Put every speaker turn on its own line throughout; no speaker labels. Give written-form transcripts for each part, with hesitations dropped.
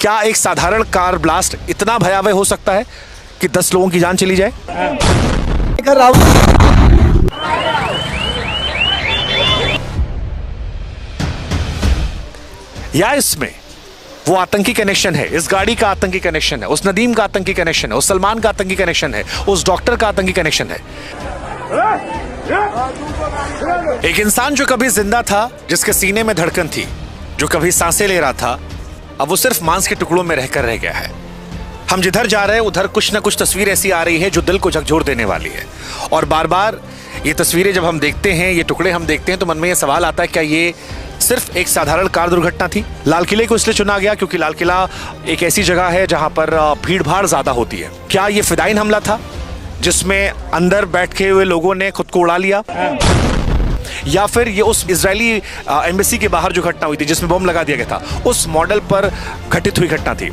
क्या एक साधारण कार ब्लास्ट इतना भयावह हो सकता है कि 10 लोगों की जान चली जाए? या इसमें वो आतंकी कनेक्शन है, इस गाड़ी का आतंकी कनेक्शन है, उस नदीम का आतंकी कनेक्शन है, उस सलमान का आतंकी कनेक्शन है, उस डॉक्टर का आतंकी कनेक्शन है। एक इंसान जो कभी जिंदा था, जिसके सीने में धड़कन थी, जो कभी सांसें ले रहा था, अब वो सिर्फ मांस के टुकड़ों में रहकर रह गया है। हम जिधर जा रहे हैं उधर कुछ ना कुछ तस्वीर ऐसी आ रही है जो दिल को झकझोर देने वाली है। और बार बार ये तस्वीरें जब हम देखते हैं, ये टुकड़े हम देखते हैं, तो मन में ये सवाल आता है, क्या ये सिर्फ एक साधारण कार दुर्घटना थी? लाल किले को इसलिए चुना गया क्योंकि लाल किला एक ऐसी जगह है जहां पर भीड़ भाड़ ज्यादा होती है। क्या ये फिदाइन हमला था जिसमें अंदर बैठे हुए लोगों ने खुद को उड़ा लिया, या फिर ये उस इजरायली एम्बेसी के बाहर जो घटना हुई थी जिसमें बम लगा दिया गया था, उस मॉडल पर घटित हुई घटना थी?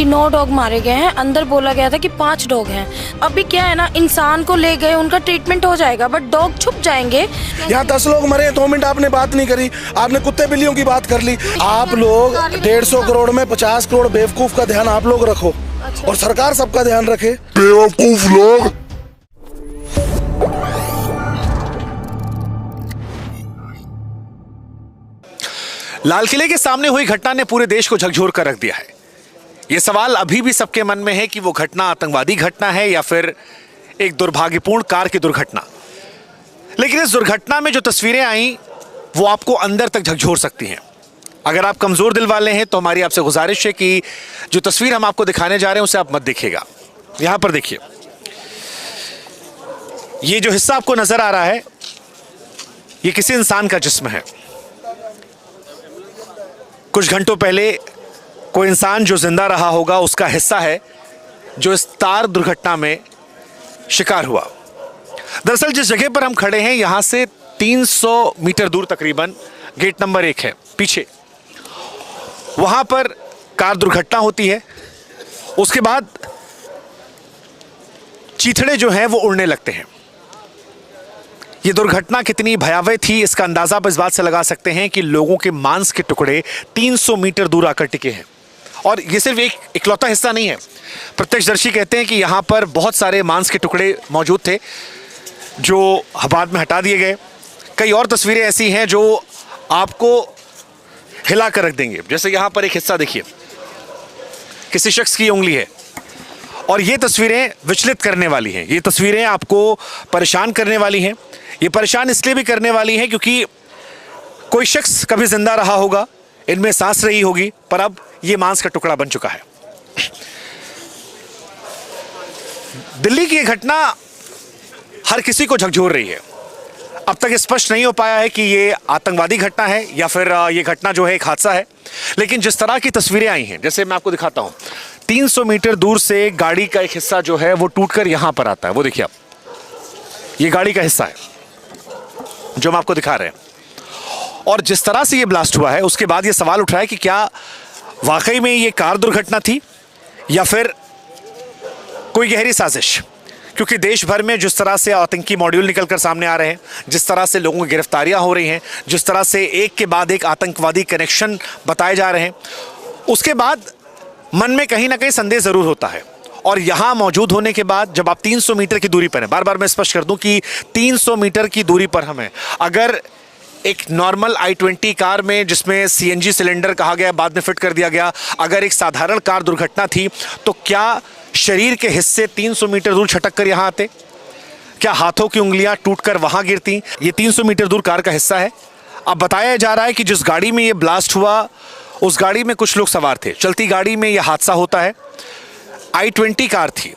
9 डॉग मारे गए हैं, अंदर बोला गया था कि 5 डॉग हैं। अभी क्या है ना, इंसान को ले गए, उनका ट्रीटमेंट हो जाएगा, बट डॉग छुप जाएंगे।
यहाँ 10 लोग मरे, 2 मिनट आपने बात नहीं करी, आपने कुत्ते बिल्लियों की बात कर ली। आप लोग 150 करोड़ में 50 करोड़ बेवकूफ का ध्यान आप लोग रखो। और सरकार सबका ध्यान रखे। बेवकूफ लोग।
लाल किले के सामने हुई घटना ने पूरे देश को झकझोर कर रख दिया है। यह सवाल अभी भी सबके मन में है कि वो घटना आतंकवादी घटना है या फिर एक दुर्भाग्यपूर्ण कार की दुर्घटना। लेकिन इस दुर्घटना में जो तस्वीरें आई वो आपको अंदर तक झकझोर सकती हैं। अगर आप कमजोर दिल वाले हैं तो हमारी आपसे गुजारिश है कि जो तस्वीर हम आपको दिखाने जा रहे हैं उसे आप मत देखिएगा। यहां पर देखिए, ये जो हिस्सा आपको नजर आ रहा है ये किसी इंसान का जिस्म है। कुछ घंटों पहले कोई इंसान जो जिंदा रहा होगा उसका हिस्सा है जो इस तार दुर्घटना में शिकार हुआ। दरअसल जिस जगह पर हम खड़े हैं यहां से 300 मीटर दूर तकरीबन गेट नंबर 1 है पीछे, वहां पर कार दुर्घटना होती है। उसके बाद चीथड़े जो हैं वो उड़ने लगते हैं। ये दुर्घटना कितनी भयावह थी इसका अंदाजा आप इस बात से लगा सकते हैं कि लोगों के मांस के टुकड़े 300 मीटर दूर आकर टिके हैं। और ये सिर्फ एक इकलौता हिस्सा नहीं है। प्रत्यक्षदर्शी कहते हैं कि यहाँ पर बहुत सारे मांस के टुकड़े मौजूद थे जो बाद में हटा दिए गए। कई और तस्वीरें ऐसी हैं जो आपको हिला कर रख देंगे। जैसे यहाँ पर एक हिस्सा देखिए, किसी शख्स की उंगली है, और ये तस्वीरें विचलित करने वाली हैं। ये तस्वीरें आपको परेशान करने वाली हैं। ये परेशान इसलिए भी करने वाली हैं क्योंकि कोई शख्स कभी जिंदा रहा होगा, इनमें सांस रही होगी, पर अब ये मांस का टुकड़ा बन चुका है। दिल्ली की ये घटना हर किसी को झकझोर रही है। अब तक स्पष्ट नहीं हो पाया है कि ये आतंकवादी घटना है या फिर ये घटना जो है एक हादसा है। लेकिन जिस तरह की तस्वीरें आई हैं, जैसे मैं आपको दिखाता हूं, 300 मीटर दूर से गाड़ी का एक हिस्सा जो है वो टूटकर यहां पर आता है। वो देखिए आप, ये गाड़ी का हिस्सा है जो हम आपको दिखा रहे हैं। और जिस तरह से ये ब्लास्ट हुआ है उसके बाद ये सवाल उठ रहा है कि क्या वाकई में ये कार दुर्घटना थी या फिर कोई गहरी साजिश। क्योंकि देश भर में जिस तरह से आतंकी मॉड्यूल निकलकर सामने आ रहे हैं, जिस तरह से लोगों की गिरफ्तारियां हो रही हैं, जिस तरह से एक के बाद एक आतंकवादी कनेक्शन बताए जा रहे हैं, उसके बाद मन में कहीं ना कहीं संदेह जरूर होता है। और यहां मौजूद होने के बाद जब आप 300 मीटर की दूरी पर हैं, बार बार मैं स्पष्ट कर दूं कि 300 मीटर की दूरी पर हम हैं। अगर एक नॉर्मल i20 कार में जिसमें CNG सिलेंडर कहा गया बाद में फिट कर दिया गया, अगर एक साधारण कार दुर्घटना थी तो क्या शरीर के हिस्से 300 मीटर दूर छटक कर यहां आते? क्या हाथों की उंगलियां टूटकर वहां गिरती? ये 300 मीटर दूर कार का हिस्सा है। अब बताया जा रहा है कि जिस गाड़ी में ये ब्लास्ट हुआ उस गाड़ी में कुछ लोग सवार थे। चलती गाड़ी में यह हादसा होता है। i20 कार थी।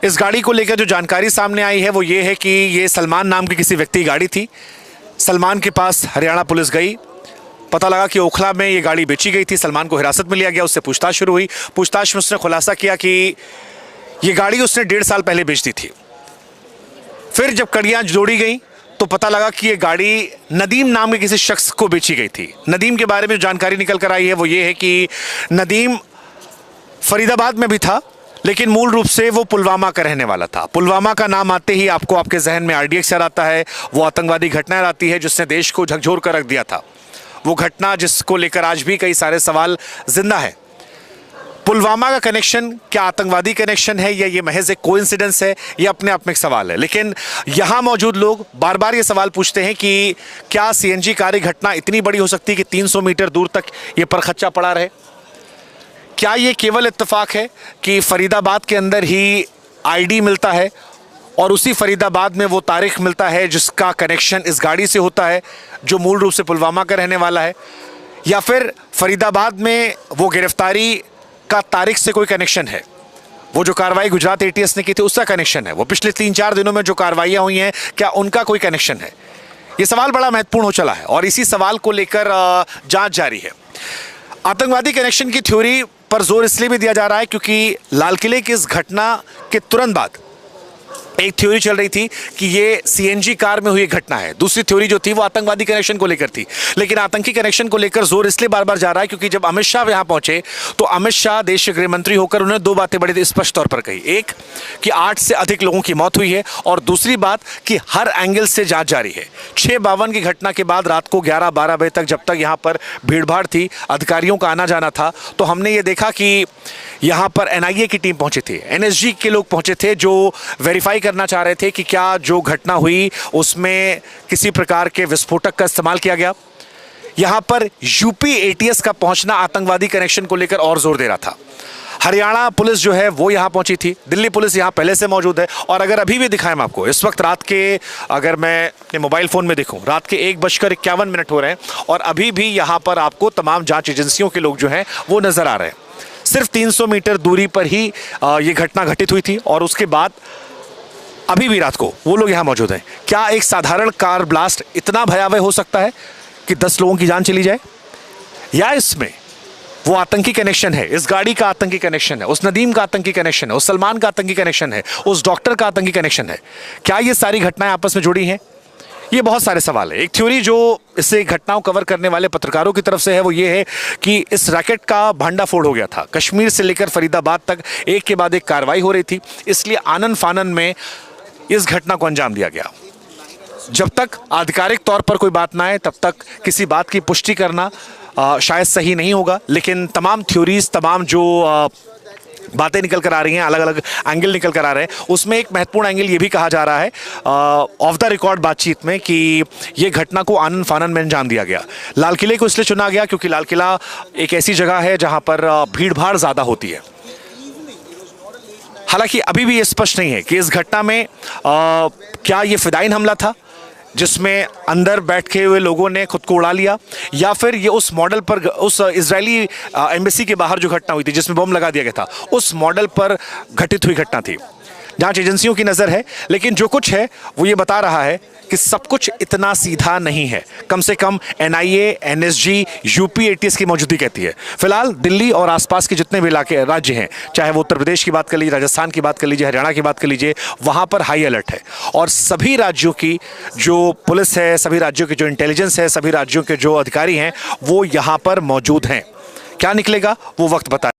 इस गाड़ी को लेकर जो जानकारी सामने आई है वो ये है कि ये सलमान नाम के किसी व्यक्ति की गाड़ी थी। सलमान के पास हरियाणा पुलिस गई, पता लगा कि ओखला में ये गाड़ी बेची गई थी। सलमान को हिरासत में लिया गया, उससे पूछताछ शुरू हुई। पूछताछ में उसने खुलासा किया कि ये गाड़ी उसने 1.5 साल पहले बेच दी थी। फिर जब कड़ियां जोड़ी गई तो पता लगा कि ये गाड़ी नदीम नाम के किसी शख्स को बेची गई थी। नदीम के बारे में जो जानकारी निकल कर आई है वो ये है कि नदीम फरीदाबाद में भी था, लेकिन मूल रूप से वो पुलवामा का रहने वाला था। पुलवामा का नाम आते ही आपको आपके जहन में RDX याद आता है, वो आतंकवादी घटना आती है जिसने देश को झकझोर कर रख दिया था। वो घटना जिसको लेकर आज भी कई सारे सवाल जिंदा है। पुलवामा का कनेक्शन क्या आतंकवादी कनेक्शन है या ये महज एक कोइंसिडेंस है, ये अपने आप में एक सवाल है। लेकिन यहाँ मौजूद लोग बार बार ये सवाल पूछते हैं कि क्या सीएनजी कार घटना इतनी बड़ी हो सकती है कि 300 मीटर दूर तक ये परखच्चा पड़ा रहे? क्या ये केवल इत्तेफाक है कि फरीदाबाद के अंदर ही आईडी मिलता है और उसी फरीदाबाद में वो तारिक मिलता है जिसका कनेक्शन इस गाड़ी से होता है जो मूल रूप से पुलवामा का रहने वाला है, या फिर फरीदाबाद में वो गिरफ्तारी का तारिक से कोई कनेक्शन है? वो जो कार्रवाई गुजरात एटीएस ने की थी उसका कनेक्शन है? वो पिछले 3-4 दिनों में जो कार्रवाइयाँ हुई हैं क्या उनका कोई कनेक्शन है? ये सवाल बड़ा महत्वपूर्ण हो चला है और इसी सवाल को लेकर जांच जारी है। आतंकवादी कनेक्शन की थ्योरी पर जोर इसलिए भी दिया जा रहा है क्योंकि लाल किले की इस घटना के तुरंत बाद एक थ्योरी चल रही थी कि ये सीएनजी कार में हुई घटना है। दूसरी थ्योरी जो थी वो आतंकवादी कनेक्शन को लेकर थी। लेकिन आतंकी कनेक्शन को लेकर जोर इसलिए बार बार जा रहा है क्योंकि जब अमित शाह यहां पहुंचे तो अमित शाह देश के गृह मंत्री होकर उन्होंने 2 बातें बड़ी स्पष्ट तौर पर कही। एक कि 8 से अधिक लोगों की मौत हुई है और दूसरी बात कि हर एंगल से जांच जारी है। 6:52 की घटना के बाद रात को 11-12 बजे तक जब तक यहाँ पर भीड़भाड़ थी, अधिकारियों का आना जाना था, तो हमने ये देखा कि यहाँ पर एनआईए की टीम पहुंची थी, एनएसजी के लोग पहुंचे थे जो वेरीफाई करना चाह रहे थे कि क्या जो घटना हुई उसमें किसी प्रकार के विस्फोटक का इस्तेमाल किया गया। यहाँ पर यूपी एटीएस का पहुंचना आतंकवादी कनेक्शन को लेकर और जोर दे रहा था। हरियाणा पुलिस जो है वो यहाँ पहुंची थी, दिल्ली पुलिस यहाँ पहले से मौजूद है। और अगर अभी भी दिखाएं आपको, इस वक्त रात के, अगर मैं अपने मोबाइल फ़ोन में देखूं, रात के 1:51 हो रहे हैं और अभी भी यहाँ पर आपको तमाम जांच एजेंसियों के लोग जो हैं वो नज़र आ रहे हैं। सिर्फ 300 मीटर दूरी पर ही ये घटना घटित हुई थी और उसके बाद अभी भी रात को वो लोग यहाँ मौजूद हैं। क्या एक साधारण कार ब्लास्ट इतना भयावह हो सकता है कि 10 लोगों की जान चली जाए, या इसमें वो आतंकी कनेक्शन है, इस गाड़ी का आतंकी कनेक्शन है, उस नदीम का आतंकी कनेक्शन है, उस सलमान का आतंकी कनेक्शन है, उस डॉक्टर का आतंकी कनेक्शन है? क्या ये सारी घटनाएं आपस में जुड़ी हैं? ये बहुत सारे सवाल है। एक थ्योरी जो इससे घटनाओं कवर करने वाले पत्रकारों की तरफ से है वो ये है कि इस रैकेट का भंडाफोड़ हो गया था। कश्मीर से लेकर फरीदाबाद तक एक के बाद एक कार्रवाई हो रही थी, इसलिए आनन फानन में इस घटना को अंजाम दिया गया। जब तक आधिकारिक तौर पर कोई बात ना आए तब तक किसी बात की पुष्टि करना शायद सही नहीं होगा। लेकिन तमाम थ्योरीज, तमाम जो बातें निकल कर आ रही हैं, अलग अलग एंगल निकल कर आ रहे हैं, उसमें एक महत्वपूर्ण एंगल ये भी कहा जा रहा है ऑफ द रिकॉर्ड बातचीत में कि ये घटना को आनन फानन में अंजाम दिया गया। लाल किले को इसलिए चुना गया क्योंकि लाल किला एक ऐसी जगह है जहां पर भीड़ भाड़ ज़्यादा होती है। हालांकि अभी भी ये स्पष्ट नहीं है कि इस घटना में क्या ये फिदाइन हमला था जिसमें अंदर बैठे हुए लोगों ने खुद को उड़ा लिया, या फिर ये उस मॉडल पर, उस इजरायली एम्बेसी के बाहर जो घटना हुई थी जिसमें बम लगा दिया गया था, उस मॉडल पर घटित हुई घटना थी। जांच एजेंसियों की नज़र है, लेकिन जो कुछ है वो ये बता रहा है कि सब कुछ इतना सीधा नहीं है। कम से कम एनआईए, एनएसजी, यूपी एटीएस की मौजूदगी कहती है। फिलहाल दिल्ली और आसपास के जितने भी इलाके, राज्य हैं, चाहे वो उत्तर प्रदेश की बात कर लीजिए, राजस्थान की बात कर लीजिए, हरियाणा की बात कर लीजिए, वहाँ पर हाई अलर्ट है। और सभी राज्यों की जो पुलिस है, सभी राज्यों की जो इंटेलिजेंस है, सभी राज्यों के जो अधिकारी हैं वो यहाँ पर मौजूद हैं। क्या निकलेगा वो वक्त बताए।